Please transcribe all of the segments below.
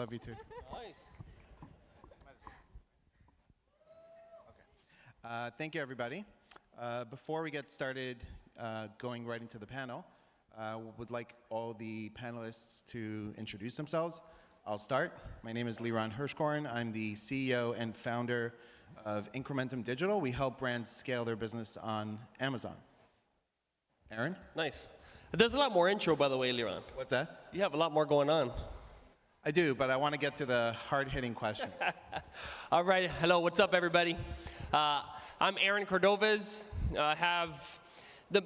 love you too. Nice. Thank you, everybody. Before we get started going right into the panel, would like all the panelists to introduce themselves. I'll start. My name is Liran Hirschkorn. I'm the CEO and founder of Incremental Digital. We help brands scale their business on Amazon. Aaron? Nice. There's a lot more intro, by the way, Liran. What's that? You have a lot more going on. I do, but I want to get to the hard-hitting questions. All right. Hello. What's up, everybody? I'm Aaron Cordovez.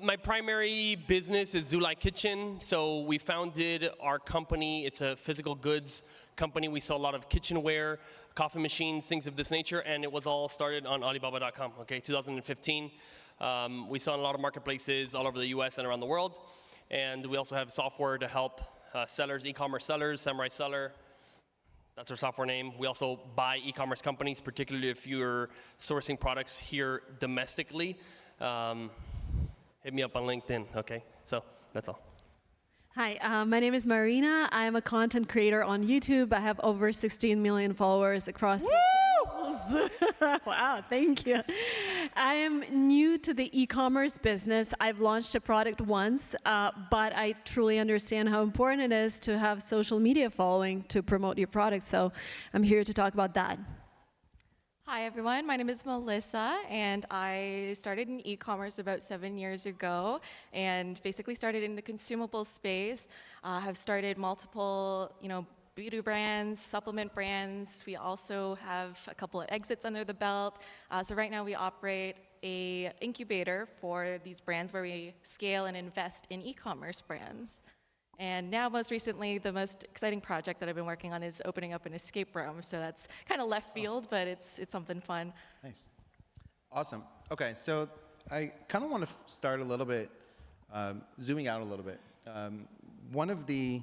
My primary business is Zulay Kitchen. So we founded our company. It's a physical goods company. We sell a lot of kitchenware, coffee machines, things of this nature, and it was all started on Alibaba.com, okay, 2015. We sell in a lot of marketplaces all over the US and around the world. And we also have software to help sellers, e-commerce sellers, Samurai Seller. That's our software name. We also buy e-commerce companies, particularly if you're sourcing products here domestically. Hit me up on LinkedIn, okay? So that's all. Hi, my name is Marina. I am a content creator on YouTube. I have over 16 million followers across the channels. Wow, thank you. I am new to the e-commerce business. I've launched a product once, but I truly understand how important it is to have social media following to promote your product. So I'm here to talk about that. Hi everyone, my name is Melisa, and I started in e-commerce about 7 years ago, and basically started in the consumable space. Have started multiple, beauty brands, supplement brands. We also have a couple of exits under the belt. So right now we operate a incubator for these brands where we scale and invest in e-commerce brands. And now, most recently, the most exciting project that I've been working on is opening up an escape room. So that's kind of left field, but it's something fun. Nice. Awesome. Okay, so I kind of want to start a little bit, zooming out a little bit. One of the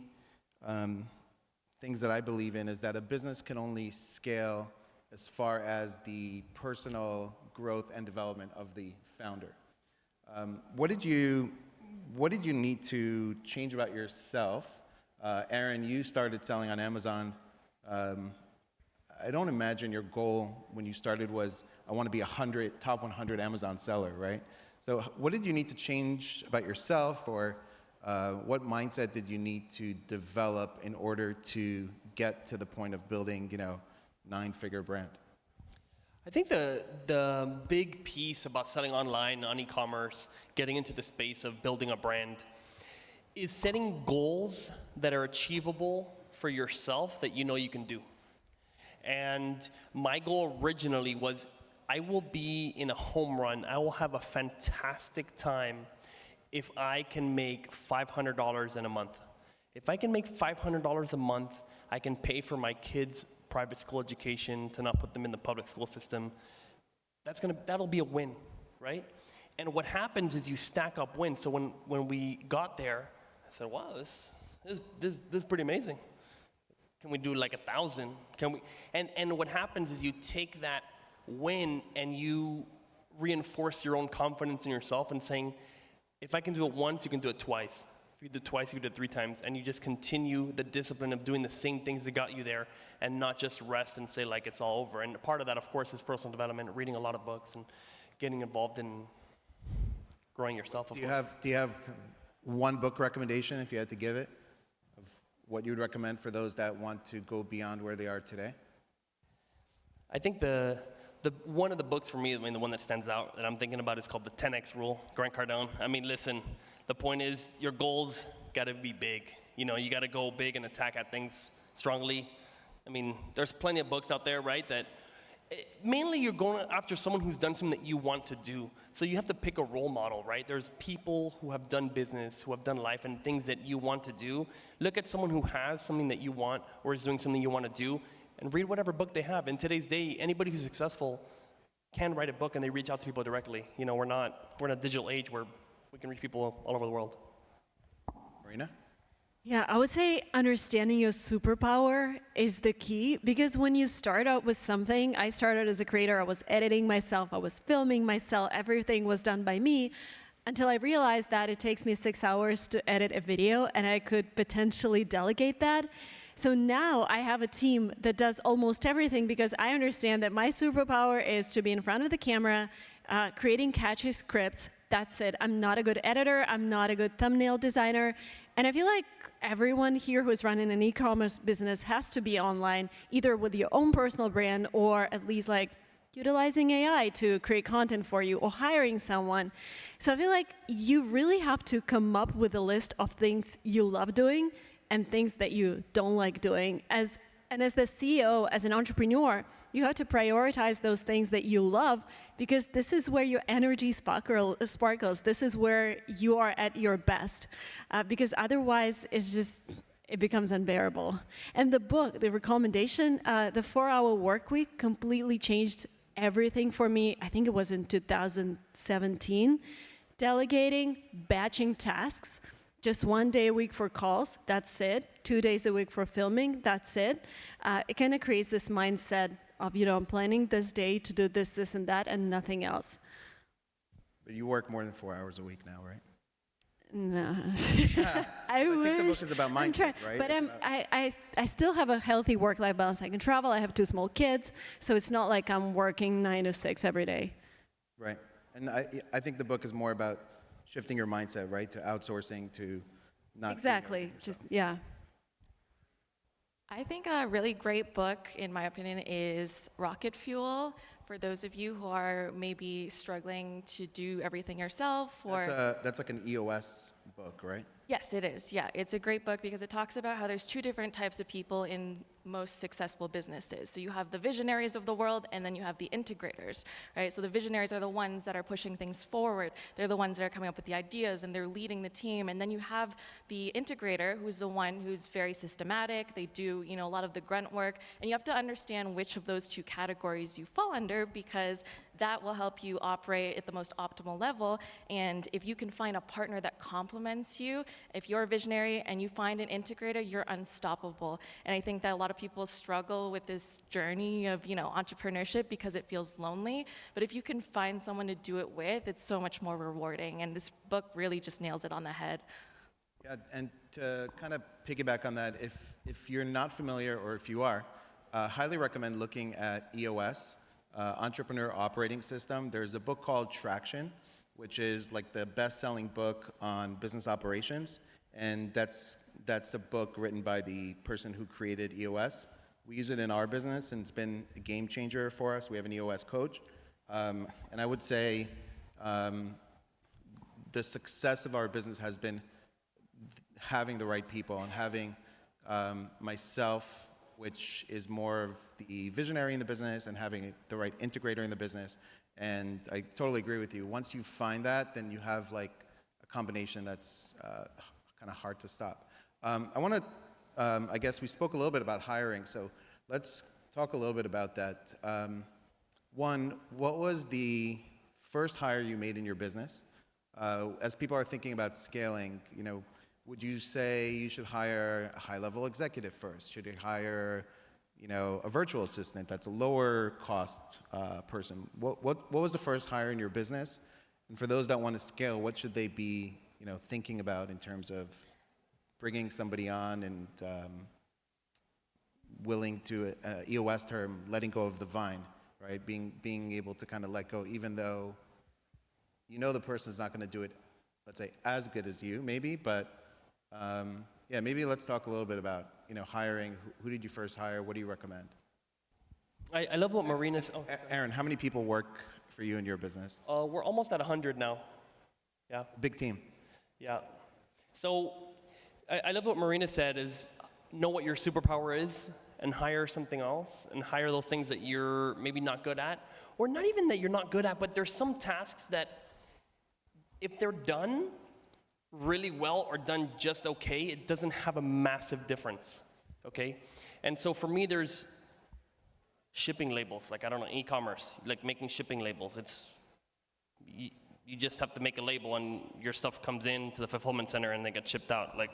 things that I believe in is that a business can only scale as far as the personal growth and development of the founder. What did you need to change about yourself? Aaron, you started selling on Amazon. I don't imagine your goal when you started was, I want to be a top 100 Amazon seller, right? So what did you need to change about yourself, or what mindset did you need to develop in order to get to the point of building, 9-figure brand? I think the big piece about selling online, on e-commerce, getting into the space of building a brand, is setting goals that are achievable for yourself that you know you can do. And my goal originally was, I will be in a home run. I will have a fantastic time if I can make $500 in a month. If I can make $500 a month, I can pay for my kids' private school education, to not put them in the public school system. That'll be a win, right? And what happens is you stack up wins. So when we got there, I said, wow, this is pretty amazing. Can we do like 1,000? Can we? And what happens is you take that win and you reinforce your own confidence in yourself and saying, if I can do it once, you can do it twice. If you do it twice, you can do it 3 times, and you just continue the discipline of doing the same things that got you there, and not just rest and say like it's all over. And part of that, of course, is personal development, reading a lot of books, and getting involved in growing yourself. Do you have one book recommendation, if you had to give it, of what you would recommend for those that want to go beyond where they are today? I think one of the books for me, the one that stands out that I'm thinking about is called the 10X Rule, Grant Cardone. I mean, listen, the point is your goals got to be big. You got to go big and attack at things strongly. I mean, there's plenty of books out there, right, that mainly you're going after someone who's done something that you want to do. So you have to pick a role model, right? There's people who have done business, who have done life, and things that you want to do. Look at someone who has something that you want or is doing something you want to do, and read whatever book they have. In today's day, anybody who's successful can write a book, and they reach out to people directly. We're in a digital age where we can reach people all over the world. Marina? Yeah, I would say understanding your superpower is the key, because when you start out with something, I started as a creator, I was editing myself, I was filming myself, everything was done by me, until I realized that it takes me 6 hours to edit a video, and I could potentially delegate that. So now I have a team that does almost everything because I understand that my superpower is to be in front of the camera, creating catchy scripts. That's it. I'm not a good editor. I'm not a good thumbnail designer. And I feel like everyone here who's running an e-commerce business has to be online, either with your own personal brand or at least like utilizing AI to create content for you or hiring someone. So I feel like you really have to come up with a list of things you love doing and things that you don't like doing. As the CEO, as an entrepreneur, you have to prioritize those things that you love because this is where your energy sparkles. This is where you are at your best. Because otherwise, it becomes unbearable. And the book, the recommendation, the 4-Hour Workweek completely changed everything for me. I think it was in 2017. Delegating, batching tasks, just 1 day a week for calls, that's it. 2 days a week for filming, that's it. It kind of creates this mindset of, I'm planning this day to do this, this, and that, and nothing else. But you work more than 4 hours a week now, right? No. I think the book is about mindset, right? But I still have a healthy work-life balance. I can travel. I have 2 small kids, so it's not like I'm working 9 to 6 every day. Right. And I think the book is more about shifting your mindset, right, to outsourcing, to not Exactly. Yeah. I think a really great book, in my opinion, is Rocket Fuel. For those of you who are maybe struggling to do everything yourself, or that's like an EOS book, right? yes, it is. Yeah, it's a great book because it talks about how there's 2 different types of people in most successful businesses. So you have the visionaries of the world, and then you have the integrators, right? So the visionaries are the ones that are pushing things forward. They're the ones that are coming up with the ideas, and they're leading the team. And then you have the integrator, who's the one who's very systematic. They do, a lot of the grunt work. And you have to understand which of those 2 categories you fall under, because that will help you operate at the most optimal level. And if you can find a partner that complements you, if you're a visionary and you find an integrator, you're unstoppable. And I think that a lot of people struggle with this journey of, entrepreneurship because it feels lonely. But if you can find someone to do it with, it's so much more rewarding. And this book really just nails it on the head. Yeah, and to kind of piggyback on that, if you're not familiar, or if you are, highly recommend looking at EOS, Entrepreneur Operating System. There's a book called Traction, which is like the best-selling book on business operations, and that's the book written by the person who created EOS. We use it in our business, and it's been a game changer for us. We have an EOS coach, and I would say the success of our business has been having the right people and having myself, which is more of the visionary in the business, and having the right integrator in the business. And I totally agree with you. Once you find that, then you have like a combination that's kind of hard to stop. I want to, I guess we spoke a little bit about hiring, so let's talk a little bit about that. One, what was the first hire you made in your business? As people are thinking about scaling, would you say you should hire a high-level executive first? Should you hire, a virtual assistant that's a lower cost person? What was the first hire in your business? And for those that want to scale, what should they be, thinking about in terms of bringing somebody on and willing to, EOS term, letting go of the vine, right? Being able to kind of let go, even though the person's not going to do it, let's say, as good as you, maybe, but yeah, maybe let's talk a little bit about, hiring. Who did you first hire? What do you recommend? I love what Marina said. Oh, Aaron, how many people work for you in your business? we're almost at 100 now. Yeah. Big team. Yeah. So I love what Marina said is know what your superpower is and hire something else and hire those things that you're maybe not good at, or not even that you're not good at, but there's some tasks that if they're done really well or done just okay, it doesn't have a massive difference, okay? And so for me, there's shipping labels, like, I don't know, e-commerce, like making shipping labels. It's, you just have to make a label and your stuff comes in to the fulfillment center and they get shipped out. Like,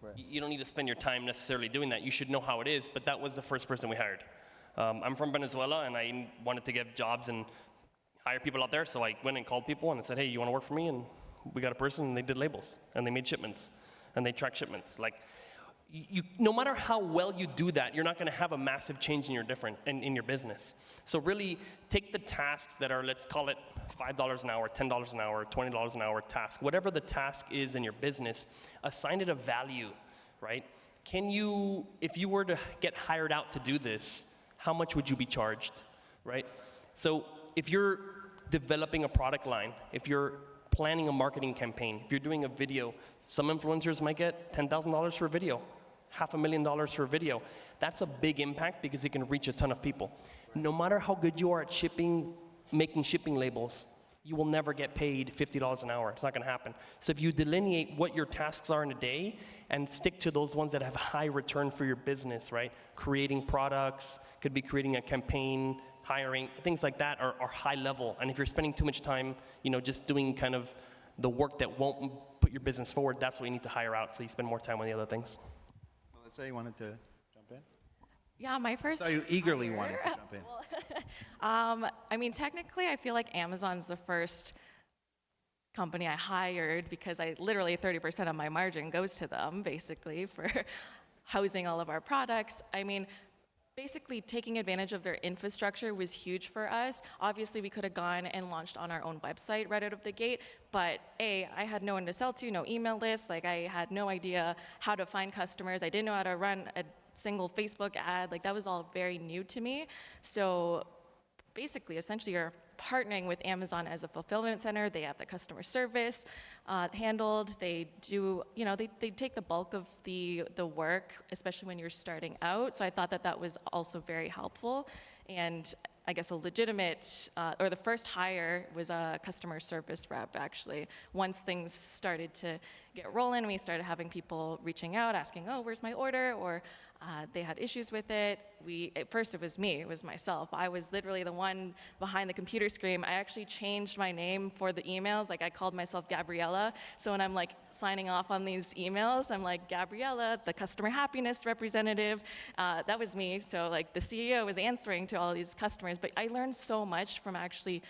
right. You don't need to spend your time necessarily doing that. You should know how it is, but that was the first person we hired. I'm from Venezuela, and I wanted to give jobs and hire people out there, so I went and called people and I said, hey, you want to work for me? And we got a person, and they did labels, and they made shipments, and they tracked shipments. Like, no matter how well you do that, you're not going to have a massive change in your business. So really take the tasks that are, let's call it $5 an hour, $10 an hour, $20 an hour task, whatever the task is in your business, assign it a value, right? If you were to get hired out to do this, how much would you be charged, right? So if you're developing a product line, if you're planning a marketing campaign, if you're doing a video, some influencers might get $10,000 for a video, $500,000 for a video. That's a big impact because it can reach a ton of people. No matter how good you are at making shipping labels, you will never get paid $50 an hour. It's not going to happen. So if you delineate what your tasks are in a day and stick to those ones that have high return for your business, right? Creating products, could be creating a campaign, hiring, things like that are high level. And if you're spending too much time, just doing kind of the work that won't put your business forward, that's what you need to hire out, so you spend more time on the other things. Melissa, you wanted to jump in? Yeah, my first. So you eagerly wanted to jump in. I mean, technically, I feel like Amazon's the first company I hired because literally 30% of my margin goes to them, basically, for housing all of our products. I mean, basically taking advantage of their infrastructure was huge for us. Obviously, we could have gone and launched on our own website right out of the gate, but I had no one to sell to, no email lists. Like, I had no idea how to find customers. I didn't know how to run a single Facebook ad. Like, that was all very new to me. So basically, essentially, you're partnering with Amazon as a fulfillment center. They have the customer service handled. They do, they take the bulk of the work, especially when you're starting out. So I thought that was also very helpful. And I guess a legitimate, or the first hire was a customer service rep, actually. Once things started to get rolling, we started having people reaching out, asking, oh, where's my order? Or they had issues with it. At first it was me, it was myself. I was literally the one behind the computer screen. I actually changed my name for the emails. Like, I called myself Gabriella. So when I'm like signing off on these emails, I'm like, Gabriella, the customer happiness representative. That was me. So like the CEO was answering to all these customers. But I learned so much from actually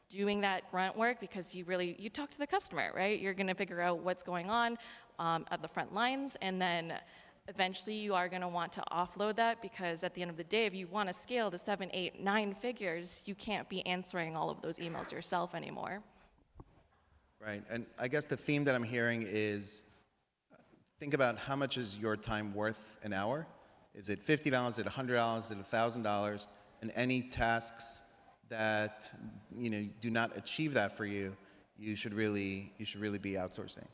doing that grunt work because you talk to the customer, right? You're gonna figure out what's going on at the front lines, and then eventually you are gonna want to offload that because at the end of the day, if you wanna scale to 7, 8, 9 figures, you can't be answering all of those emails yourself anymore. Right, and I guess the theme that I'm hearing is think about how much is your time worth an hour? Is it $50, is it $100, is it $1,000? And any tasks that do not achieve that for you, you should really be outsourcing.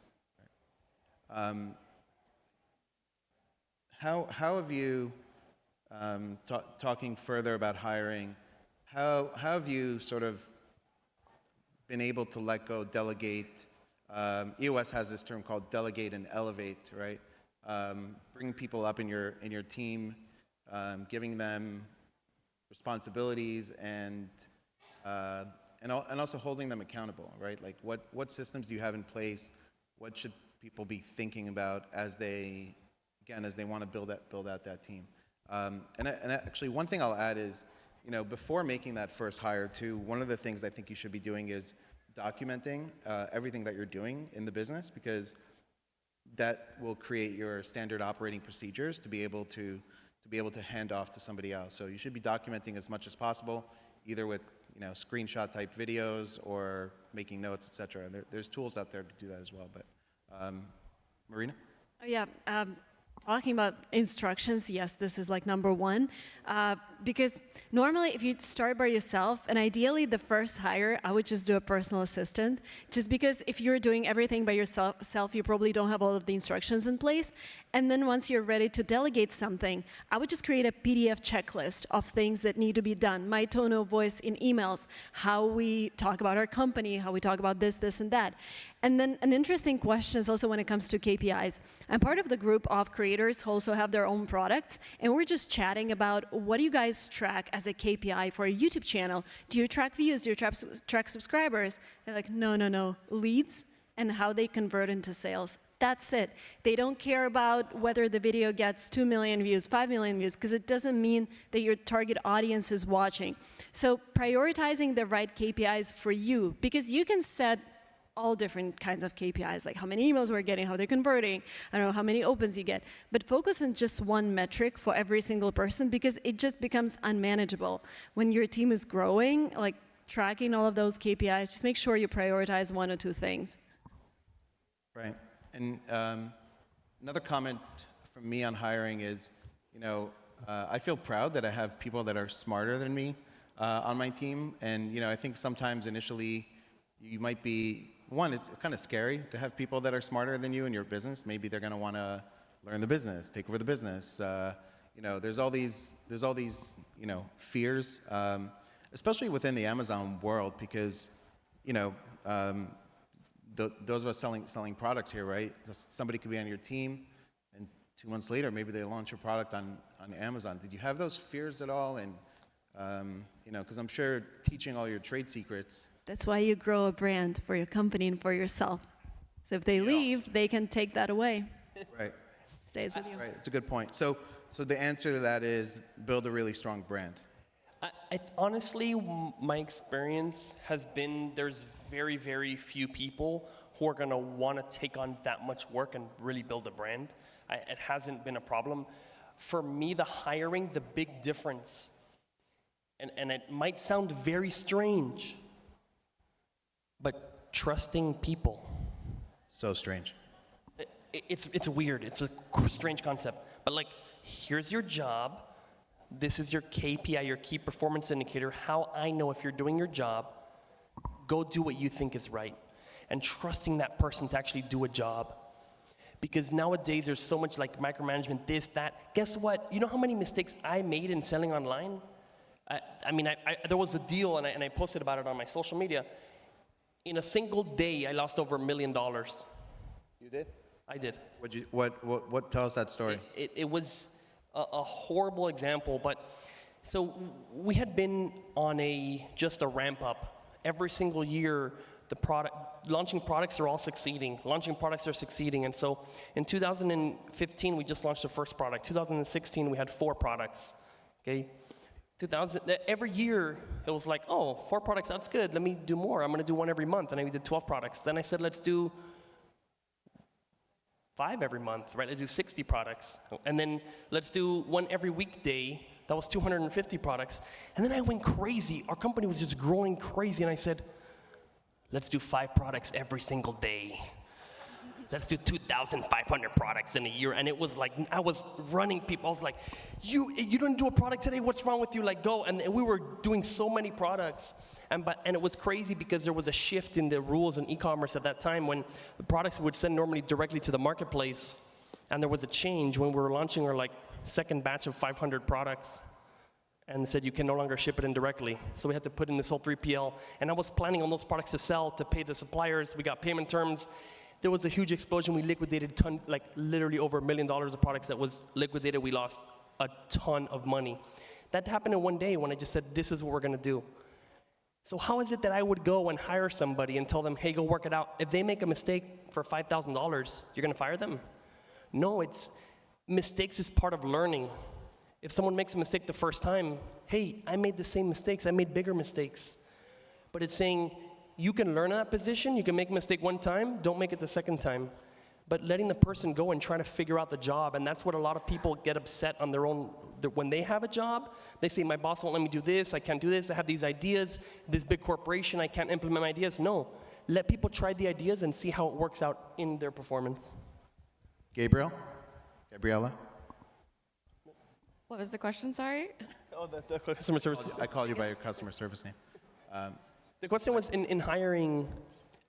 How have you, talking further about hiring, how have you sort of been able to let go, delegate? EOS has this term called delegate and elevate, right? Bring people up in your team, giving them responsibilities and also holding them accountable, right? Like what systems do you have in place? What should people be thinking about as they want to build out that team? And actually, one thing I'll add is, before making that first hire too, one of the things I think you should be doing is documenting everything that you're doing in the business, because that will create your standard operating procedures to be able to hand off to somebody else. So you should be documenting as much as possible, either with screenshot type videos or making notes, etc. There's tools out there to do that as well. But Marina? Oh, yeah. Talking about instructions, yes, this is like number one. Because normally if you start by yourself, and ideally the first hire, I would just do a personal assistant, just because if you're doing everything by yourself, you probably don't have all of the instructions in place. And then once you're ready to delegate something, I would just create a PDF checklist of things that need to be done. My tone of voice in emails, how we talk about our company, how we talk about this, and that. And then an interesting question is also when it comes to KPIs. I'm part of the group of creators who also have their own products, and we're just chatting about what do you guys track as a KPI for a YouTube channel? Do you track views? Do you track subscribers? They're like, no, leads and how they convert into sales. That's it. They don't care about whether the video gets 2 million views, 5 million views, because it doesn't mean that your target audience is watching. So prioritizing the right KPIs for you, because you can set all different kinds of KPIs, like how many emails we're getting, how they're converting, I don't know, how many opens you get. But focus on just one metric for every single person, because it just becomes unmanageable. When your team is growing, like tracking all of those KPIs, just make sure you prioritize one or two things. Right. And another comment from me on hiring is, I feel proud that I have people that are smarter than me on my team. And, I think sometimes initially you might be, one, it's kind of scary to have people that are smarter than you in your business. Maybe they're going to want to learn the business, take over the business. There's all these, fears, especially within the Amazon world, because, those of us selling products here, right? Somebody could be on your team, and 2 months later, maybe they launch a product on Amazon. Did you have those fears at all? And because I'm sure teaching all your trade secrets. That's why you grow a brand for your company and for yourself. So if they leave, they can take that away. Right. It stays with you. Right. It's a good point. So the answer to that is build a really strong brand. Honestly, my experience has been there's very, very few people who are going to want to take on that much work and really build a brand. It hasn't been a problem. For me, the hiring, the big difference, and it might sound very strange, but trusting people. So strange. It's weird. It's a strange concept. But like, here's your job. This is your KPI, your key performance indicator. How I know if you're doing your job, go do what you think is right. And trusting that person to actually do a job. Because nowadays there's so much like micromanagement, this, that. Guess what? You know how many mistakes I made in selling online? There was a deal, and I posted about it on my social media. In a single day, I lost over $1 million. You did? I did. What tell us that story? It was a horrible example, but so we had been on just a ramp up. Every single year, launching products are all succeeding. Launching products are succeeding, and so in 2015, we just launched the first product. 2016, we had 4 products. Okay, every year it was like, oh, 4 products, that's good. Let me do more. I'm going to do 1 every month, and then we did 12 products. Then I said, let's do 5 every month, right? Let's do 60 products. And then let's do 1 every weekday. That was 250 products. And then I went crazy. Our company was just growing crazy. And I said, let's do 5 products every single day. Let's do 2,500 products in a year. And it was like, I was running people. I was like, you didn't do a product today? What's wrong with you? Like, go. And we were doing so many products. And it was crazy because there was a shift in the rules in e-commerce at that time when the products would send normally directly to the marketplace. And there was a change when we were launching our like second batch of 500 products. And said you can no longer ship it indirectly. So we had to put in this whole 3PL. And I was planning on those products to sell, to pay the suppliers. We got payment terms. There was a huge explosion. We liquidated literally over $1 million of products that was liquidated. We lost a ton of money. That happened in 1 day when I just said, this is what we're going to do. So how is it that I would go and hire somebody and tell them, hey, go work it out? If they make a mistake for $5,000, you're going to fire them? No, mistakes is part of learning. If someone makes a mistake the first time, hey, I made the same mistakes. I made bigger mistakes. But it's saying, you can learn in that position. You can make a mistake 1 time. Don't make it the second time. But letting the person go and trying to figure out the job, and that's what a lot of people get upset on their own. When they have a job, they say, my boss won't let me do this. I can't do this. I have these ideas. This big corporation, I can't implement my ideas. No. Let people try the ideas and see how it works out in their performance. Gabriella? What was the question, sorry? Oh, the customer service. I called you by your customer service name. The question was in hiring,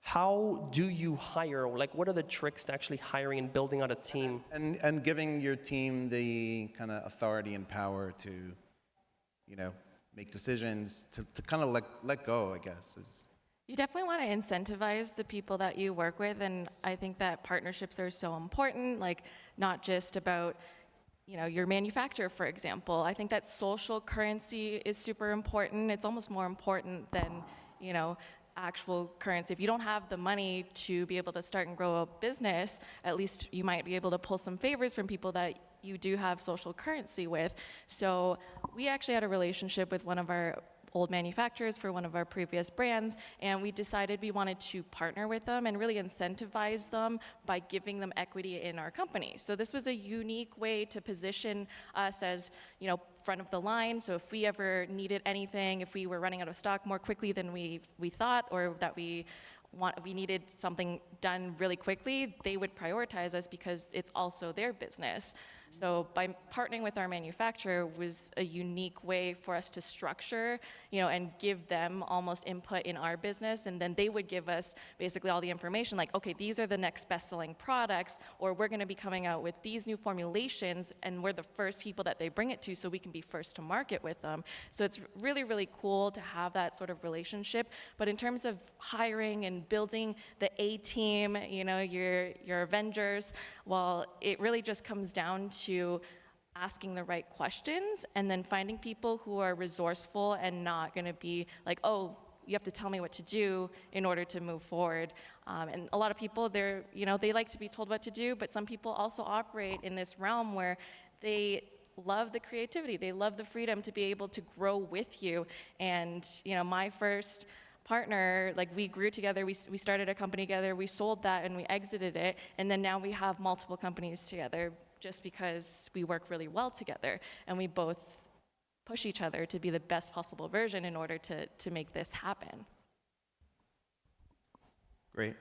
how do you hire? Like, what are the tricks to actually hiring and building out a team? And giving your team the kind of authority and power to, make decisions, to kind of let go, I guess. You definitely want to incentivize the people that you work with, and I think that partnerships are so important, like not just about your manufacturer, for example. I think that social currency is super important. It's almost more important than, actual currency. If you don't have the money to be able to start and grow a business, at least you might be able to pull some favors from people that you do have social currency with. So we actually had a relationship with one of our old manufacturers for one of our previous brands, and we decided we wanted to partner with them and really incentivize them by giving them equity in our company. So this was a unique way to position us as, front of the line. So if we ever needed anything, if we were running out of stock more quickly than we thought, or that we needed something done really quickly, they would prioritize us because it's also their business. So by partnering with our manufacturer was a unique way for us to structure, and give them almost input in our business, and then they would give us basically all the information, like, okay, these are the next best-selling products, or we're going to be coming out with these new formulations, and we're the first people that they bring it to, so we can be first to market with them. So it's really, really cool to have that sort of relationship. But in terms of hiring and building the A team, your Avengers, well, it really just comes down to asking the right questions and then finding people who are resourceful and not going to be like, oh, you have to tell me what to do in order to move forward. And a lot of people, they like to be told what to do, but some people also operate in this realm where they love the creativity. They love the freedom to be able to grow with you. And, my first partner, like, we grew together, we started a company together, we sold that and we exited it, and then now we have multiple companies together just because we work really well together and we both push each other to be the best possible version in order to make this happen. Great.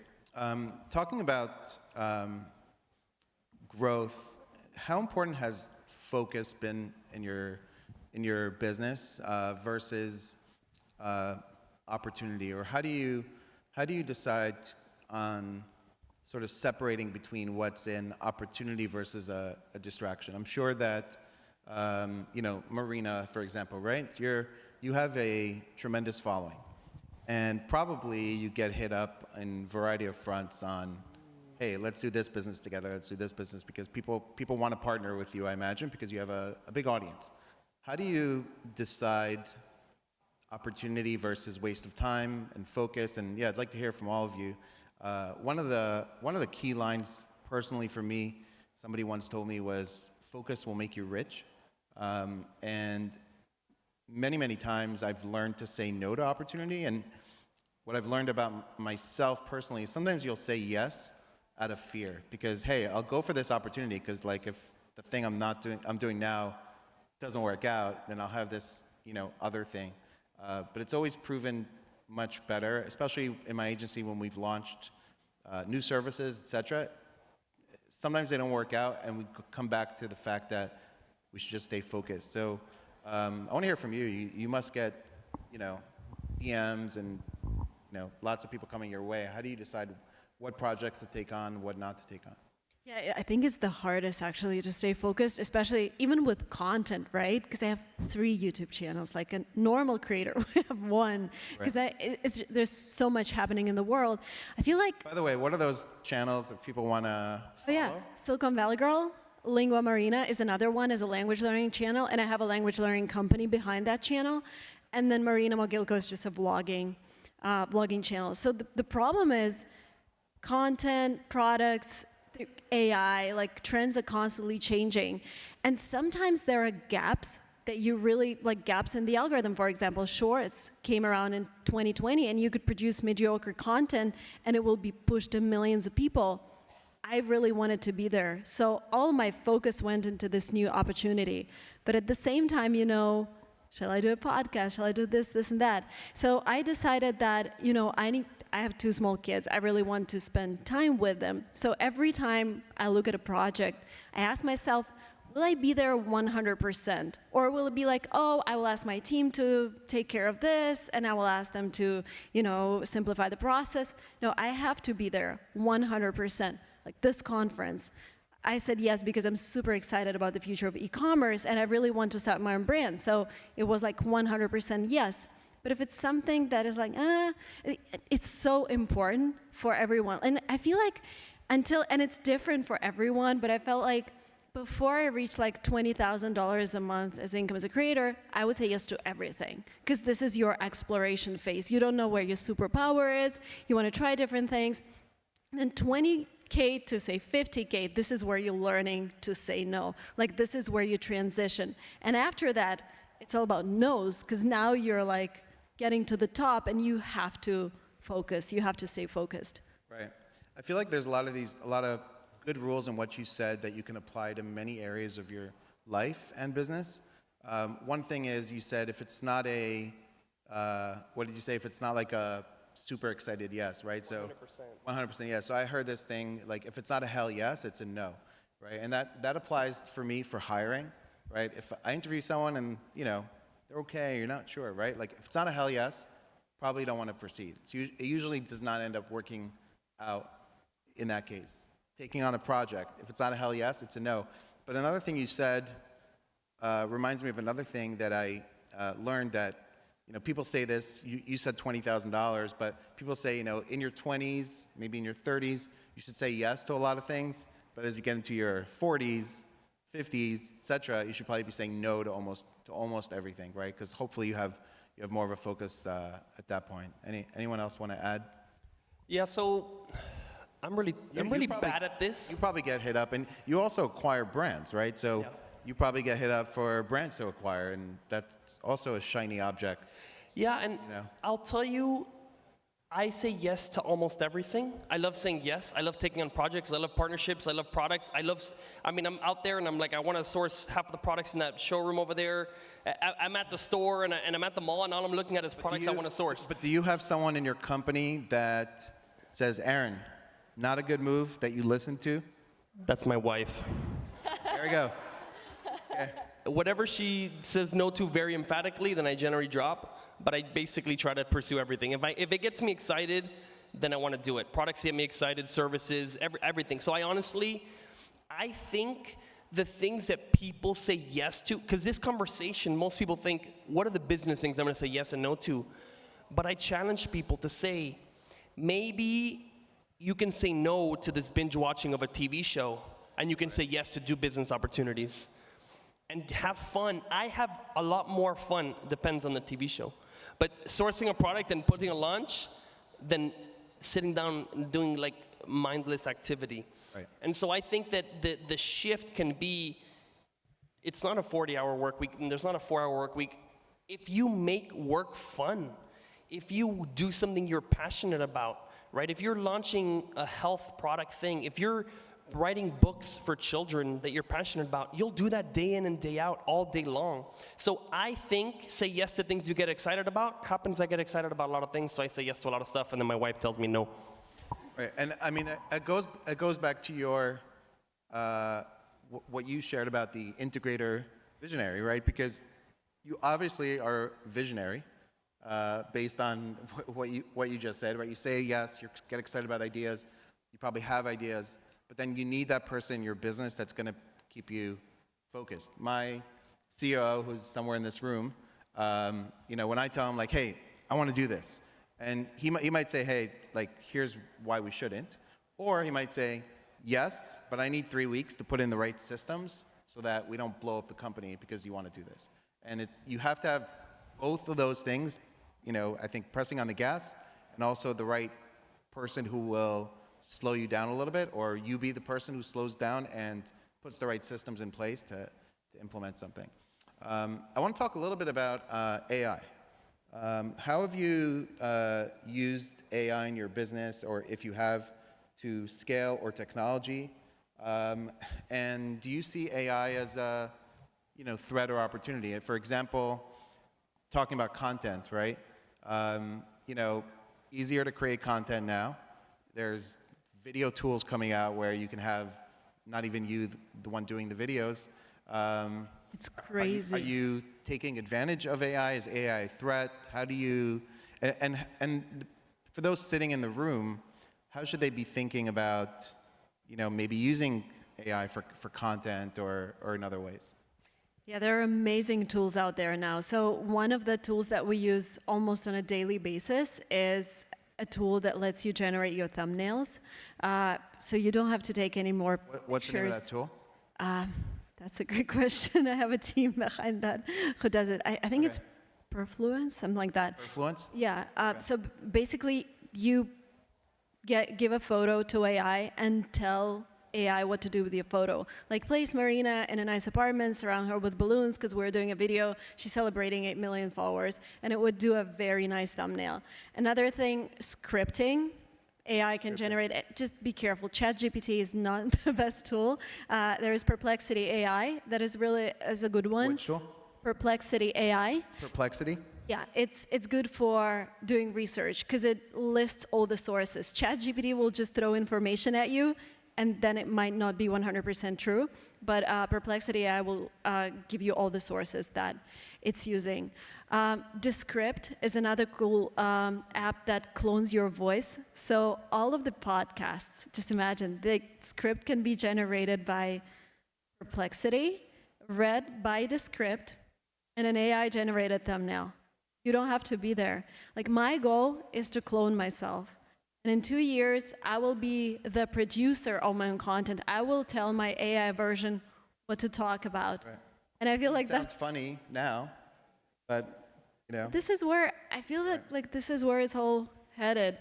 Talking about growth, how important has focus been in your business versus opportunity, or how do you decide on sort of separating between what's an opportunity versus a distraction? I'm sure that Marina, for example, right? You have a tremendous following, and probably you get hit up in a variety of fronts on, hey, let's do this business together, let's do this business, because people want to partner with you, I imagine, because you have a big audience. How do you decide opportunity versus waste of time and focus? And yeah, I'd like to hear from all of you. One of the key lines personally for me, somebody once told me, was focus will make you rich. And many times I've learned to say no to opportunity. And what I've learned about myself personally is sometimes you'll say yes out of fear, because hey, I'll go for this opportunity because, like, if the thing I'm doing now doesn't work out, then I'll have this other thing. But it's always proven much better, especially in my agency when we've launched new services, etc. Sometimes they don't work out, and we come back to the fact that we should just stay focused. So I want to hear from you. You must get, DMs and lots of people coming your way. How do you decide what projects to take on, what not to take on? Yeah, I think it's the hardest actually to stay focused, especially even with content, right? Because I have 3 YouTube channels. Like a normal creator would have 1, because there's so much happening in the world. I feel like. By the way, what are those channels if people want to follow? Oh yeah, Silicon Valley Girl, Lingua Marina is another one, is a language learning channel, and I have a language learning company behind that channel. And then Marina Mogilko is just a vlogging channel. So the problem is content, products, AI, like trends are constantly changing. And sometimes there are gaps that you really, like gaps in the algorithm. For example, Shorts came around in 2020 and you could produce mediocre content and it will be pushed to millions of people. I really wanted to be there. So all my focus went into this new opportunity. But at the same time, shall I do a podcast? Shall I do this, and that? So I decided that, I have 2 small kids. I really want to spend time with them. So every time I look at a project, I ask myself, will I be there 100%? Or will it be like, oh, I will ask my team to take care of this, and I will ask them to, simplify the process. No, I have to be there 100%. Like this conference, I said yes because I'm super excited about the future of e-commerce, and I really want to start my own brand. So it was like 100% yes. But if it's something that is like, it's so important for everyone. And I feel like and it's different for everyone, but I felt like before I reached like $20,000 a month as income as a creator, I would say yes to everything. Because this is your exploration phase. You don't know where your superpower is. You want to try different things. And 20K to say 50K, this is where you're learning to say no. Like this is where you transition. And after that, it's all about no's, because now you're like getting to the top and you have to focus. You have to stay focused. Right. I feel like there's a lot of good rules in what you said that you can apply to many areas of your life and business. One thing is you said if it's not a, what did you say? If it's not like a super excited yes, right? 100%. So 100% yes. So I heard this thing, like if it's not a hell yes, it's a no, right? And that applies for me for hiring, right? If I interview someone and, you know, they're okay, you're not sure, right? Like if it's not a hell yes, probably don't want to proceed. So it usually does not end up working out in that case. Taking on a project, if it's not a hell yes, it's a no. But another thing you said reminds me of another thing that I learned that, you know, people say this, you said $20,000, but people say, you know, in your 20s, maybe in your 30s, you should say yes to a lot of things, but as you get into your 40s, 50s, et cetera, you should probably be saying no to almost everything, right? Because hopefully you have more of a focus at that point. Anyone else want to add? Yeah, so I'm really bad at this. You probably get hit up, and you also acquire brands, right? So you probably get hit up for brands to acquire, and that's also a shiny object. Yeah, and you know? I'll tell you, I say yes to almost everything. I love saying yes. I love taking on projects. I love partnerships. I love products. I'm out there and I'm like, I want to source half of the products in that showroom over there. I'm at the store and I'm at the mall and all I'm looking at is products I want to source. But do you have someone in your company that says, Aaron, not a good move that you listen to? That's my wife. There we go. Okay. Whatever she says no to very emphatically, then I generally drop. But I basically try to pursue everything. If it gets me excited, then I want to do it. Products get me excited, services, everything. So I think the things that people say yes to, because this conversation, most people think, what are the business things I'm going to say yes and no to? But I challenge people to say, maybe you can say no to this binge watching of a TV show, and you can say yes to do business opportunities. And have fun. I have a lot more fun, depends on the TV show. But sourcing a product and putting a launch, than sitting down and doing like mindless activity. Right. And so I think that the shift can be, it's not a 40-hour work week, and there's not a 4-hour work week. If you make work fun, if you do something you're passionate about, right? If you're launching a health product thing, if you're writing books for children that you're passionate about, you'll do that day in and day out, all day long. So I think say yes to things you get excited about. Happens I get excited about a lot of things, so I say yes to a lot of stuff, and then my wife tells me no. Right, and I mean, it goes back to your, what you shared about the integrator visionary, right? Because you obviously are visionary based on what you just said, right? You say yes, you get excited about ideas, you probably have ideas, but then you need that person in your business that's going to keep you focused. My CEO, who's somewhere in this room, you know, when I tell him like, hey, I want to do this, and he might say, hey, like, here's why we shouldn't, or he might say, yes, but I need 3 weeks to put in the right systems so that we don't blow up the company because you want to do this. And you have to have both of those things, you know, I think pressing on the gas and also the right person who will slow you down a little bit, or you be the person who slows down and puts the right systems in place to implement something. I want to talk a little bit about AI. How have you used AI in your business, or if you have, to scale or technology? And do you see AI as a threat or opportunity? And for example, talking about content, right? Easier to create content now. There's video tools coming out where you can have not even you, the one doing the videos. It's crazy. Are you taking advantage of AI? Is AI a threat? How do you, and for those sitting in the room, how should they be thinking about, maybe using AI for content or in other ways? Yeah, there are amazing tools out there now. So one of the tools that we use almost on a daily basis is a tool that lets you generate your thumbnails. So you don't have to take any more pictures. What's the name of that tool? That's a great question. I have a team behind that who does it. I think it's Perfluence, something like that. Perfluence? Yeah. So basically, you give a photo to AI and tell AI what to do with your photo. Like place Marina in a nice apartment, surround her with balloons because we're doing a video. She's celebrating 8 million followers, and it would do a very nice thumbnail. Another thing, scripting. AI can generate, just be careful. ChatGPT is not the best tool. There is Perplexity AI that is a good one. Which tool? Perplexity AI. Perplexity? Yeah, it's good for doing research because it lists all the sources. ChatGPT will just throw information at you, and then it might not be 100% true. But Perplexity AI will give you all the sources that it's using. Descript is another cool app that clones your voice. So all of the podcasts, just imagine, the script can be generated by Perplexity, read by Descript, and an AI-generated thumbnail. You don't have to be there. Like, my goal is to clone myself. And in 2 years, I will be the producer of my own content. I will tell my AI version what to talk about. Right. And I feel like Sounds that's funny now, but, you know. this is where I feel that like this is where it's all headed.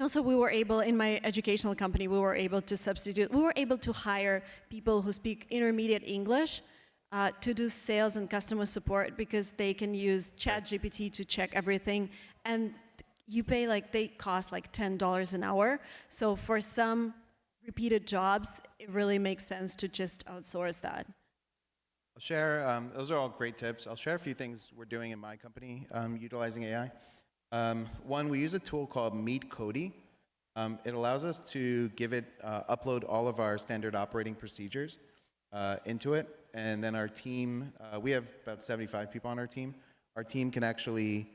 Also, we were able, in my educational company, we were able to hire people who speak intermediate English to do sales and customer support because they can use ChatGPT to check everything. And you pay they cost like $10 an hour. So for some repeated jobs, it really makes sense to just outsource that. I'll share, those are all great tips. I'll share a few things we're doing in my company utilizing AI. One, we use a tool called Meet Cody. It allows us to give it, upload all of our standard operating procedures into it. And then our team, we have about 75 people on our team. Our team can actually,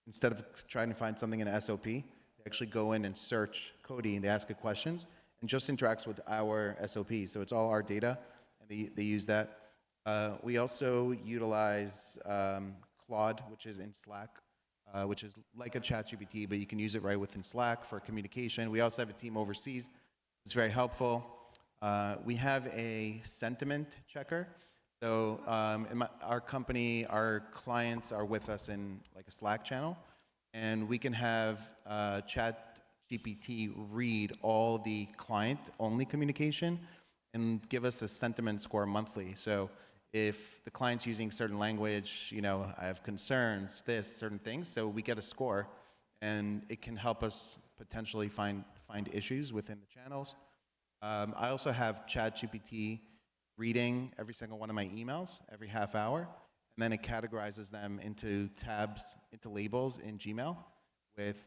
instead of trying to find something in SOP, they actually go in and search Cody and they ask it questions and just interacts with our SOP. So it's all our data, and they use that. We also utilize Claude, which is in Slack, which is like a ChatGPT, but you can use it right within Slack for communication. We also have a team overseas. It's very helpful. We have a sentiment checker. So in our company, our clients are with us in like a Slack channel, and we can have ChatGPT read all the client-only communication and give us a sentiment score monthly. So if the client's using certain language, I have concerns, certain things, so we get a score, and it can help us potentially find issues within the channels. I also have ChatGPT reading every single one of my emails every half hour, and then it categorizes them into tabs, into labels in Gmail with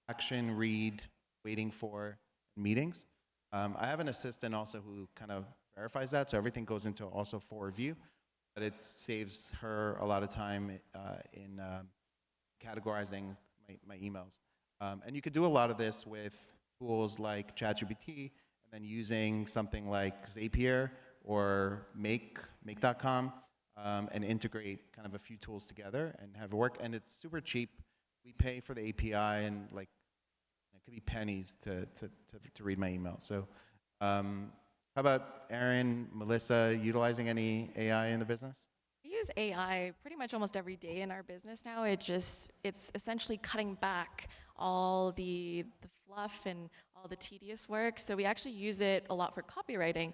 action, read, waiting for, meetings. I have an assistant also who kind of verifies that, so everything goes into also for review, but it saves her a lot of time in categorizing my emails. And you could do a lot of this with tools like ChatGPT, and then using something like Zapier or Make.com and integrate kind of a few tools together and have it work. And it's super cheap. We pay for the API, and it could be pennies to read my email. So how about Aaron, Melissa, utilizing any AI in the business? We use AI pretty much almost every day in our business now. It's essentially cutting back all the fluff and all the tedious work. So we actually use it a lot for copywriting,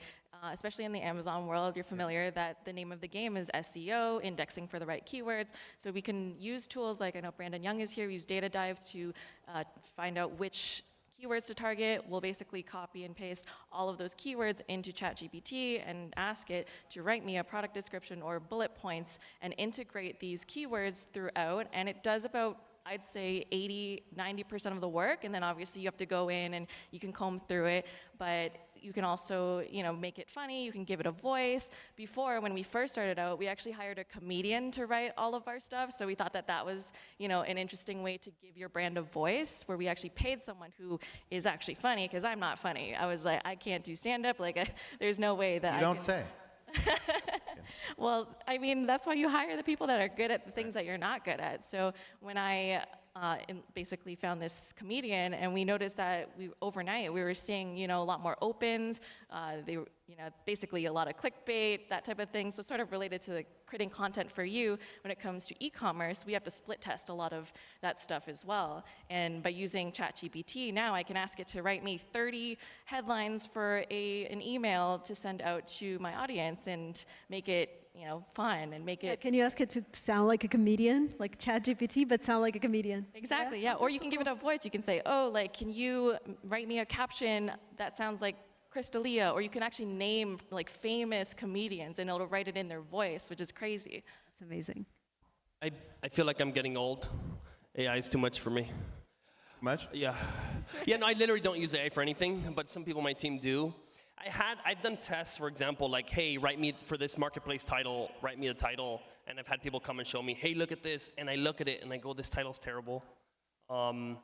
especially in the Amazon world. You're familiar that the name of the game is SEO, indexing for the right keywords. So we can use tools like, I know Brandon Young is here, we use Data Dive to find out which keywords to target. We'll basically copy and paste all of those keywords into ChatGPT and ask it to write me a product description or bullet points and integrate these keywords throughout. And it does about, I'd say 80–90% of the work, and then obviously you have to go in and you can comb through it, but you can also, make it funny, you can give it a voice. Before, when we first started out, we actually hired a comedian to write all of our stuff, so we thought that was, an interesting way to give your brand a voice, where we actually paid someone who is actually funny, because I'm not funny. I was like, I can't do stand-up, there's no way that You don't say. Well, that's why you hire the people that are good at the things that you're not good at. So when I basically found this comedian, and we noticed that overnight we were seeing, a lot more opens. They were, basically a lot of clickbait, that type of thing. So sort of related to creating content for you when it comes to e-commerce, we have to split test a lot of that stuff as well. And by using ChatGPT, now I can ask it to write me 30 headlines for an email to send out to my audience and make it fun and make it. Can you ask it to sound like a comedian, like ChatGPT, but sound like a comedian? Exactly, yeah. Or you can give it a voice. You can say, oh, like, can you write me a caption that sounds like Crystalia? Or you can actually name like famous comedians and it'll write it in their voice, which is crazy. That's amazing. I feel like I'm getting old. AI is too much for me. Much? Yeah. Yeah, no, I literally don't use AI for anything, but some people on my team do. I've done tests, for example, like, hey, write me for this marketplace title, write me a title, and I've had people come and show me, hey, look at this, and I look at it and I go, this title's terrible. And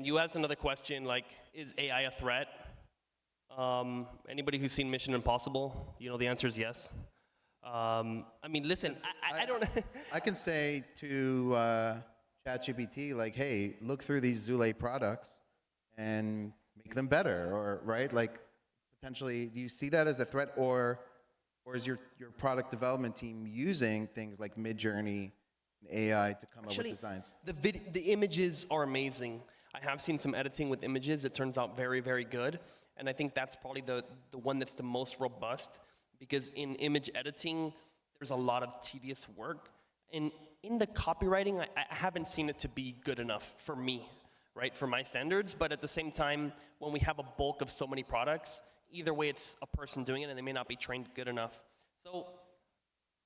you asked another question, like, is AI a threat? Anybody who's seen Mission Impossible, the answer is yes. I mean, listen, I don't. I can say to ChatGPT, like, hey, look through these Zulay products and make them better, or right, like. Potentially, do you see that as a threat, or is your product development team using things like Midjourney and AI to come up with designs? The images are amazing. I have seen some editing with images. It turns out very, very good. And I think that's probably the one that's the most robust, because in image editing, there's a lot of tedious work. And in the copywriting, I haven't seen it to be good enough for me, right, for my standards. But at the same time, when we have a bulk of so many products, either way, it's a person doing it, and they may not be trained good enough. So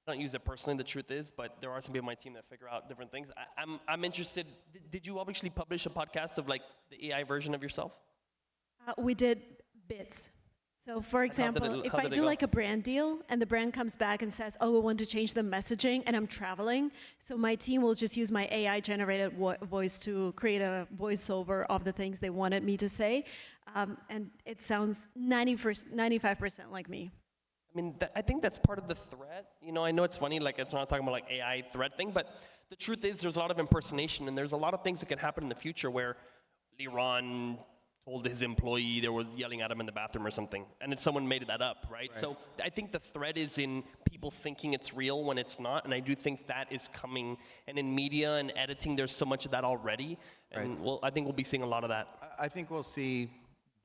I don't use it personally, the truth is, but there are some people on my team that figure out different things. I'm interested. Did you actually publish a podcast of, like, the AI version of yourself? We did bits. So, for example, if I do like a brand deal and the brand comes back and says, oh, we want to change the messaging, and I'm traveling, so my team will just use my AI-generated voice to create a voiceover of the things they wanted me to say, and it sounds 95% like me. I mean, I think that's part of the threat. I know it's funny, like, it's not talking about, like, AI threat thing, but the truth is there's a lot of impersonation, and there's a lot of things that can happen in the future where Liran told his employee there was yelling at him in the bathroom or something, and someone made that up, right? So I think the threat is in people thinking it's real when it's not, and I do think that is coming. And in media and editing, there's so much of that already, and I think we'll be seeing a lot of that. I think we'll see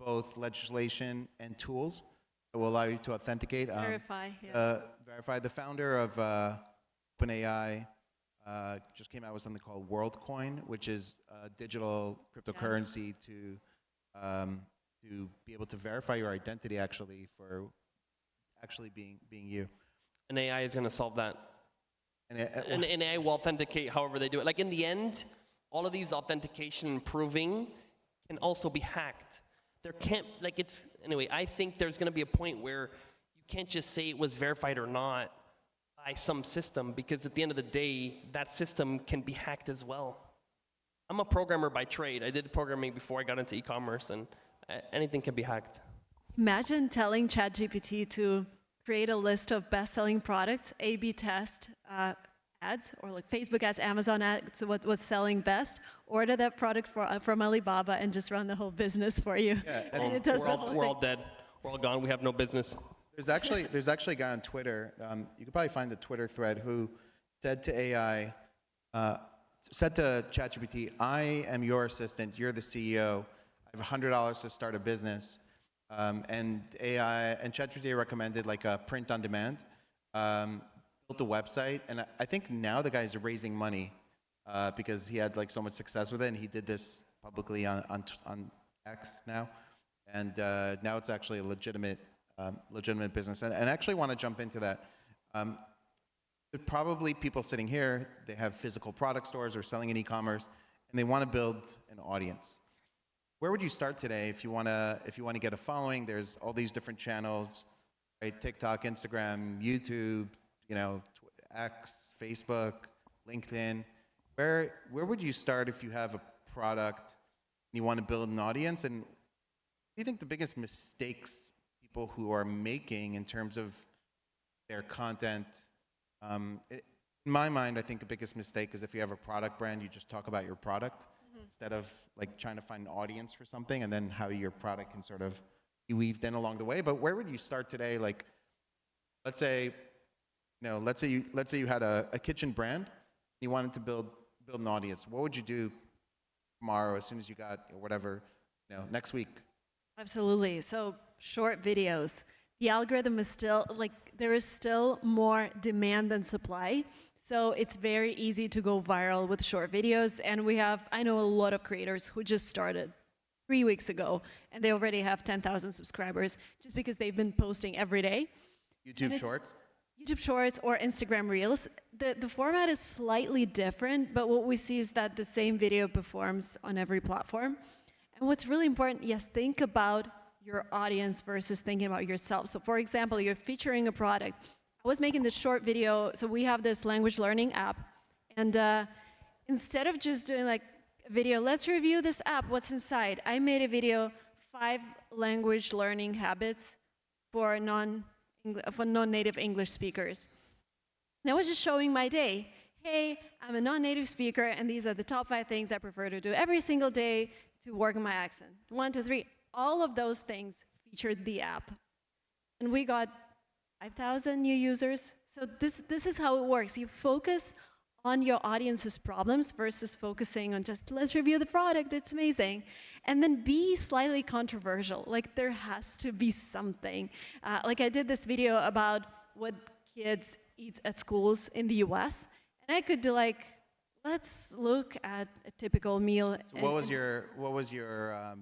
both legislation and tools that will allow you to authenticate. Verify, yeah. Verify. The founder of OpenAI just came out with something called WorldCoin, which is a digital cryptocurrency to be able to verify your identity for being you. And AI is going to solve that. And AI will authenticate however they do it. Like, in the end, all of these authentication and proving can also be hacked. There can't, like, anyway, I think there's going to be a point where you can't just say it was verified or not by some system, because at the end of the day, that system can be hacked as well. I'm a programmer by trade. I did programming before I got into e-commerce, and anything can be hacked. Imagine telling ChatGPT to create a list of best-selling products, A/B test ads, or like Facebook ads, Amazon ads, what's selling best. Order that product from Alibaba and just run the whole business for you. Yeah, and it does we're all dead. We're all gone. We have no business. There's actually a guy on Twitter. You could probably find the Twitter thread who said to AI. Said to ChatGPT, I am your assistant, you're the CEO, I have $100 to start a business, and ChatGPT recommended like a print on demand, built a website, and I think now the guy's raising money because he had like so much success with it, and he did this publicly on X now, and now it's actually a legitimate business, and I actually want to jump into that. There's probably people sitting here, they have physical product stores or selling in e-commerce, and they want to build an audience. Where would you start today if you want to get a following? There's all these different channels, right? TikTok, Instagram, YouTube, X, Facebook, LinkedIn. Where would you start if you have a product and you want to build an audience? And what do you think the biggest mistakes people who are making in terms of their content? In in my mind, I think the biggest mistake is if you have a product brand, you just talk about your product instead of like trying to find an audience for something and then how your product can sort of be weaved in along the way. But where would you start today? Like, let's say you had a kitchen brand, you wanted to build an audience. What would you do tomorrow as soon as you got or whatever, next week? Absolutely. So short videos. The algorithm is still, like, there is still more demand than supply. So it's very easy to go viral with short videos. And I know a lot of creators who just started 3 weeks ago, and they already have 10,000 subscribers just because they've been posting every day. YouTube Shorts? YouTube Shorts or Instagram Reels. The format is slightly different, but what we see is that the same video performs on every platform. And what's really important, yes, think about your audience versus thinking about yourself. So for example, you're featuring a product. I was making this short video, so we have this language learning app, and instead of just doing like a video, let's review this app, what's inside, I made a video, 5 language learning habits for non-native English speakers. And I was just showing my day. Hey, I'm a non-native speaker, and these are the top 5 things I prefer to do every single day to work on my accent. 1, 2, 3. All of those things featured the app. And we got 5,000 new users. So this is how it works. You focus on your audience's problems versus focusing on just, let's review the product, it's amazing. And then be slightly controversial. Like, there has to be something. Like, I did this video about what kids eat at schools in the US. And I could do like, let's look at a typical meal. So what was your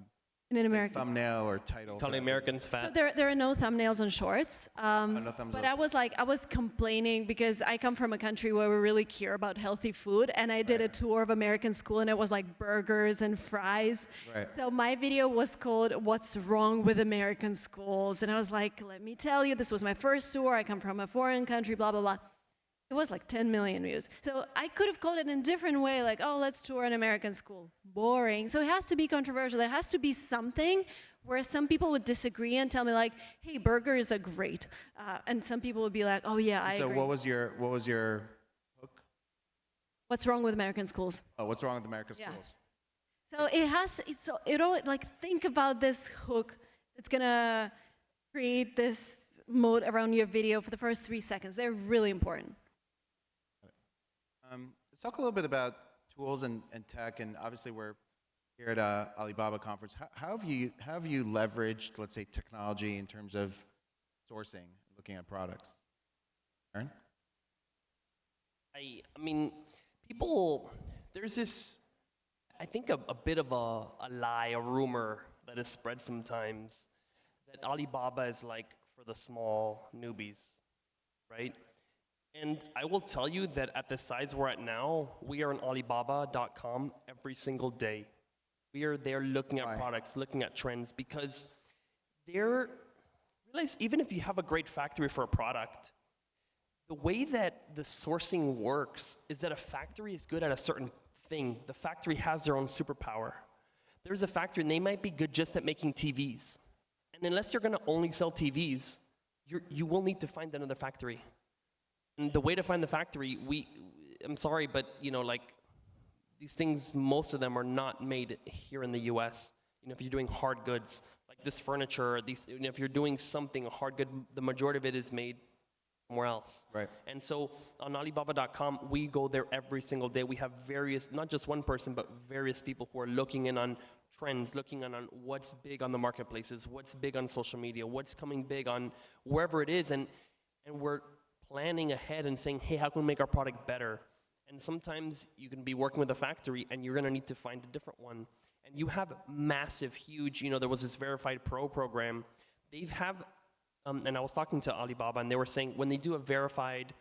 in an American thumbnail or title? Call the Americans fat. So there are no thumbnails on shorts. No thumbs but up. I was complaining because I come from a country where we really care about healthy food, and I did a tour of American school, and it was like burgers and fries. Right. So my video was called "What's Wrong with American Schools?" And I was like, let me tell you, this was my first tour. I come from a foreign country, blah blah blah. It was like 10 million views. So I could have called it in a different way, like, oh, let's tour an American school. Boring. So it has to be controversial. There has to be something where some people would disagree and tell me like, hey, burgers are great. And some people would be like, oh yeah, I agree. So what was your hook? What's wrong with American schools? Oh, what's wrong with American Yeah. schools? So think about this hook that's gonna create this mode around your video for the first 3 seconds. They're really important. Let's talk a little bit about tools and tech, and obviously we're here at Alibaba conference. How have you leveraged, let's say, technology in terms of sourcing, looking at products? Aaron? I mean, people, there's this, I think a bit of a lie, a rumor that is spread sometimes that Alibaba is like for the small newbies, right? And I will tell you that at the size we're at now, we are on Alibaba.com every single day. We are there looking at products, looking at trends, because realize even if you have a great factory for a product, the way that the sourcing works is that a factory is good at a certain thing. The factory has their own superpower. There's a factory, and they might be good just at making TVs. And unless you're gonna only sell TVs, you will need to find another factory. And the way to find the factory, I'm sorry, but these things, most of them are not made here in the US. If you're doing hard goods, like this furniture, if you're doing something, a hard good, the majority of it is made somewhere else. Right. And so on Alibaba.com, we go there every single day. We have various, not just one person, but various people who are looking in on trends, looking in on what's big on the marketplaces, what's big on social media, what's coming big on wherever it is, and we're planning ahead and saying, hey, how can we make our product better? And sometimes you can be working with a factory and you're gonna need to find a different one. And you have massive, huge, there was this Verified Pro program. They have, and I was talking to Alibaba, and they were saying when they do a verified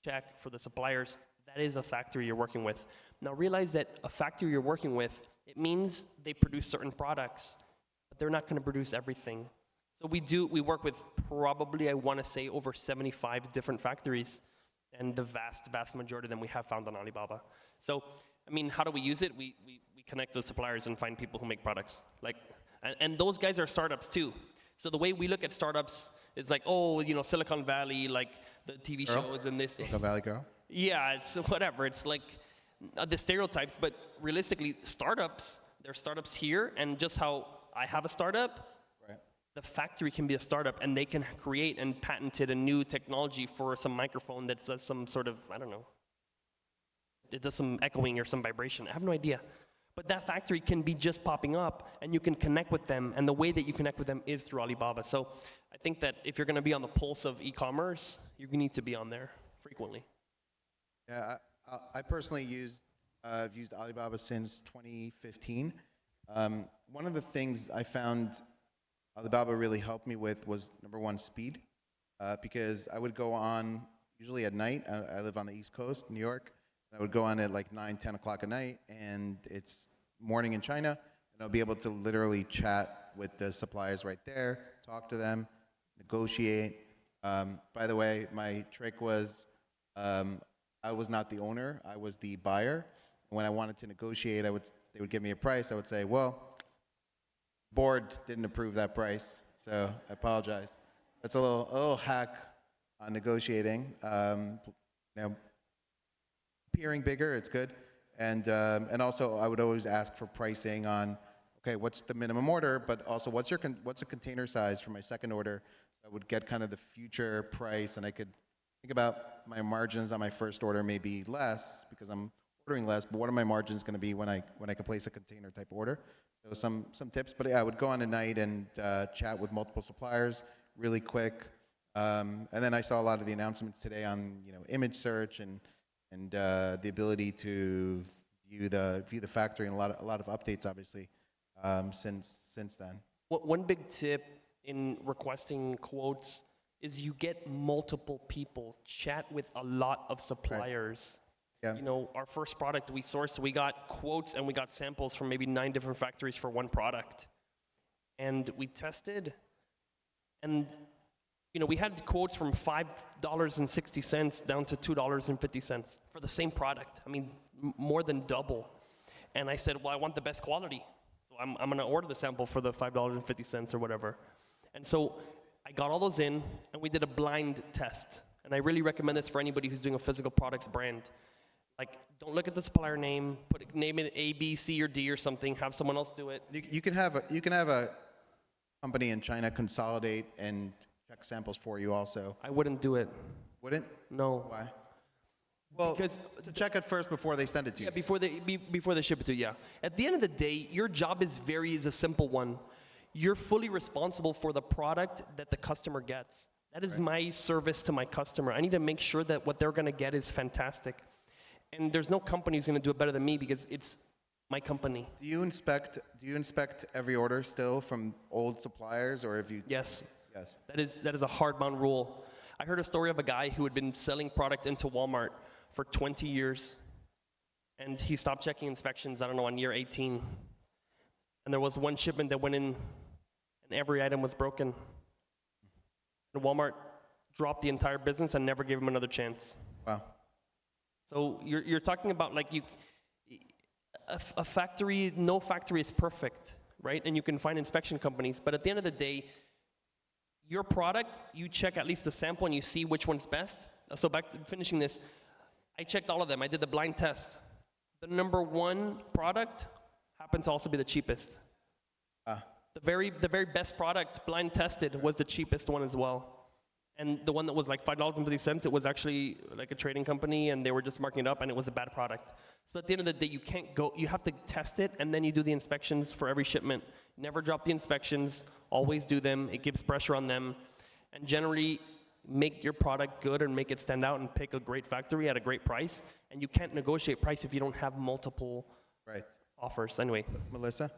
check for the suppliers, that is a factory you're working with. Now realize that a factory you're working with, it means they produce certain products, but they're not gonna produce everything. So we work with probably, I want to say, over 75 different factories, and the vast majority of them we have found on Alibaba. So, I mean, how do we use it? We connect with suppliers and find people who make products. And those guys are startups too. So the way we look at startups is like, Silicon Valley, like the TV shows and this. Silicon Valley Girl? Yeah, it's whatever. It's like the stereotypes, but realistically, startups, there are startups here, and just how I have a startup, Right. the factory can be a startup, and they can create and patented a new technology for some microphone that does some sort of, I don't know, it does some echoing or some vibration. I have no idea. But that factory can be just popping up, and you can connect with them, and the way that you connect with them is through Alibaba. So I think that if you're going to be on the pulse of e-commerce, you need to be on there frequently. Yeah, I personally I've used Alibaba since 2015. One of the things I found Alibaba really helped me with was, number one, speed, because I would go on usually at night. I live on the East Coast, New York. I would go on at like 9, 10 o'clock at night, and it's morning in China, and I'll be able to literally chat with the suppliers right there, talk to them, negotiate. By the way, my trick was I was not the owner, I was the buyer. When I wanted to negotiate, they would give me a price. I would say, well, board didn't approve that price, so I apologize. That's a little hack on negotiating. Appearing bigger, it's good. And also, I would always ask for pricing on, okay, what's the minimum order, but also what's the container size for my second order? So I would get kind of the future price, and I could think about my margins on my first order may be less because I'm ordering less, but what are my margins going to be when I can place a container type order? So some tips, but yeah, I would go on at night and chat with multiple suppliers really quick. And then I saw a lot of the announcements today on image search and the ability to view the factory, and a lot of updates obviously since then. One big tip in requesting quotes is you get multiple people, chat with a lot of suppliers. Right. Yeah. Our first product we sourced, we got quotes and we got samples from maybe 9 different factories for one product. And we tested, and we had quotes from $5.60 down to $2.50 for the same product. I mean, more than double. And I said, well, I want the best quality. So I'm going to order the sample for the $5.50 or whatever. And so I got all those in, and we did a blind test. And I really recommend this for anybody who's doing a physical products brand. Like, don't look at the supplier name, name it A, B, C, or D or something, have someone else do it. You can have a company in China consolidate and check samples for you also. I wouldn't do it. Wouldn't? No. Why? Well, because to check it first before they send it to you. Yeah, before they ship it to you, yeah. At the end of the day, your job is a simple one. You're fully responsible for the product that the customer gets. That is my service to my customer. I need to make sure that what they're going to get is fantastic. And there's no company who's going to do it better than me because it's my company. Do you inspect every order still from old suppliers, or if you? Yes. Yes. That is a hardbound rule. I heard a story of a guy who had been selling product into Walmart for 20 years, and he stopped checking inspections, I don't know, on year 18. And there was one shipment that went in, and every item was broken. And Walmart dropped the entire business and never gave him another chance. Wow. So you're talking about like a factory, no factory is perfect, right? And you can find inspection companies, but at the end of the day, your product, you check at least the sample and you see which one's best. So back to finishing this, I checked all of them. I did the blind test. The number one product happened to also be the cheapest. The very best product, blind tested, was the cheapest one as well. And the one that was like $5.50, it was actually like a trading company, and they were just marking it up, and it was a bad product. So at the end of the day, you have to test it, and then you do the inspections for every shipment. Never drop the inspections, always do them. It gives pressure on them. And generally, make your product good and make it stand out and pick a great factory at a great price. And you can't negotiate price if you don't have multiple offers. Anyway. Melisa?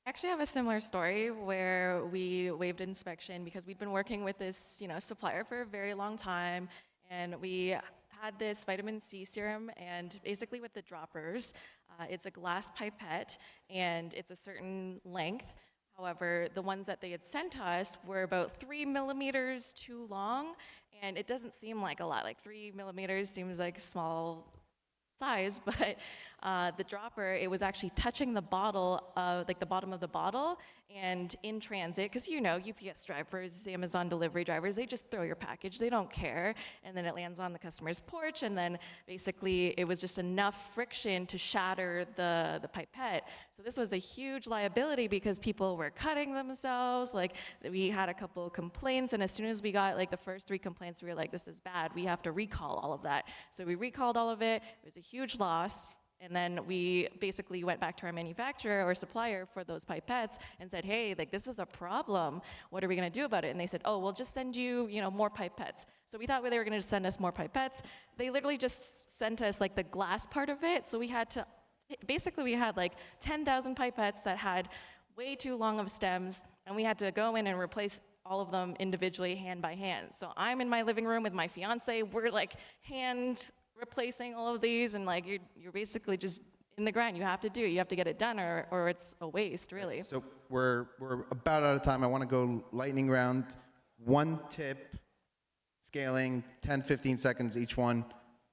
I actually have a similar story where we waived inspection because we'd been working with this, supplier for a very long time, and we had this vitamin C serum, and basically with the droppers, it's a glass pipette, and it's a certain length. However, the ones that they had sent us were about 3 millimeters too long, and it doesn't seem like a lot. Like 3 millimeters seems like small size, but the dropper, it was actually touching the bottle, like the bottom of the bottle, and in transit, because you know, UPS drivers, Amazon delivery drivers, they just throw your package, they don't care, and then it lands on the customer's porch, and then basically it was just enough friction to shatter the pipette. So this was a huge liability because people were cutting themselves, like we had a couple of complaints, and as soon as we got like the first 3 complaints, we were like, this is bad, we have to recall all of that. So we recalled all of it, it was a huge loss. And then we basically went back to our manufacturer or supplier for those pipettes and said, hey, like this is a problem. What are we gonna do about it? And they said, oh, we'll just send you, more pipettes. So we thought they were gonna just send us more pipettes. They literally just sent us like the glass part of it. So we had to, basically we had like 10,000 pipettes that had way too long of stems, and we had to go in and replace all of them individually, hand by hand. So I'm in my living room with my fiance, we're like hand replacing all of these, and like you're basically just in the grind. You have to get it done, or it's a waste, really. So we're about out of time. I want to go lightning round. 1 tip, scaling, 10, 15 seconds each one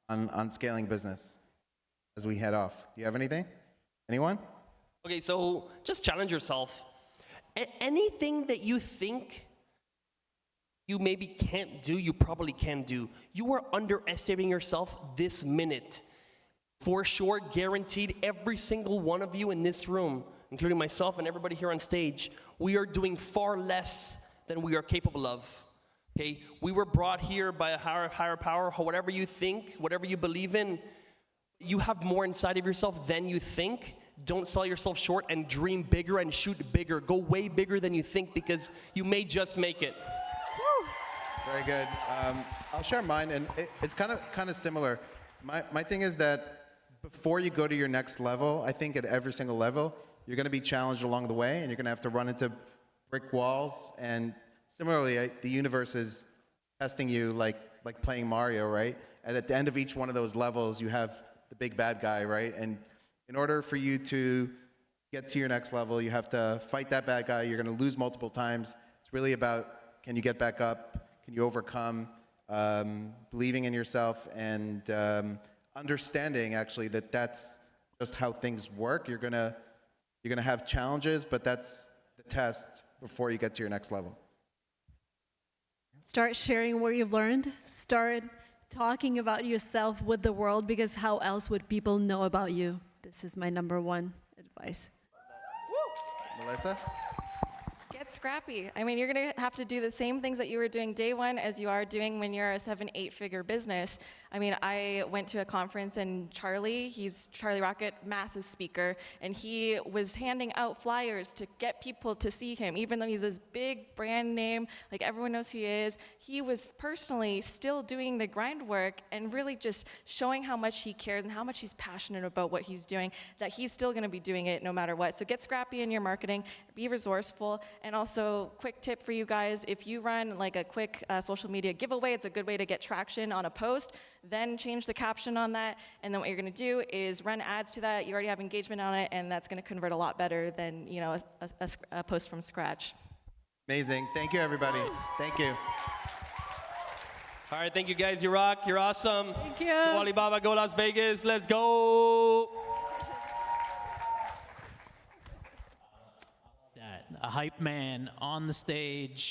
on scaling business as we head off. Do you have anything? Anyone? Okay, so just challenge yourself. Anything that you think you maybe can't do, you probably can do. You are underestimating yourself this minute. For sure, guaranteed, every single one of you in this room, including myself and everybody here on stage, we are doing far less than we are capable of. Okay? We were brought here by a higher power, whatever you think, whatever you believe in, you have more inside of yourself than you think. Don't sell yourself short, and dream bigger and shoot bigger. Go way bigger than you think, because you may just make it. Very good. I'll share mine, and it's kind of similar. My thing is that before you go to your next level, I think at every single level, you're going to be challenged along the way, and you're going to have to run into brick walls. And similarly, the universe is testing you like playing Mario, right? And at the end of each one of those levels, you have the big bad guy, right? And in order for you to get to your next level, you have to fight that bad guy. You're going to lose multiple times. It's really about, can you get back up? Can you overcome? Believing in yourself, and understanding actually that that's just how things work. You're gonna have challenges, but that's the test before you get to your next level. Start sharing what you've learned. Start talking about yourself with the world, because how else would people know about you? This is my #1 advice. Melisa? Get scrappy. I mean, you're going to have to do the same things that you were doing day one as you are doing when you're a 7-8 figure business. I mean, I went to a conference, and he's Charlie Rocket, massive speaker, and he was handing out flyers to get people to see him, even though he's this big brand name, like everyone knows who he is. He was personally still doing the grind work and really just showing how much he cares and how much he's passionate about what he's doing, that he's still going to be doing it no matter what. So get scrappy in your marketing, be resourceful, and also quick tip for you guys, if you run like a quick social media giveaway, it's a good way to get traction on a post. Then change the caption on that, and then what you're going to do is run ads to that. You already have engagement on it, and that's going to convert a lot better than a post from scratch. Amazing. Thank you, everybody. Thank you. All right, thank you guys. You rock. You're awesome. Thank you. Go Alibaba. Go Las Vegas. Let's go. That a hype man on the stage.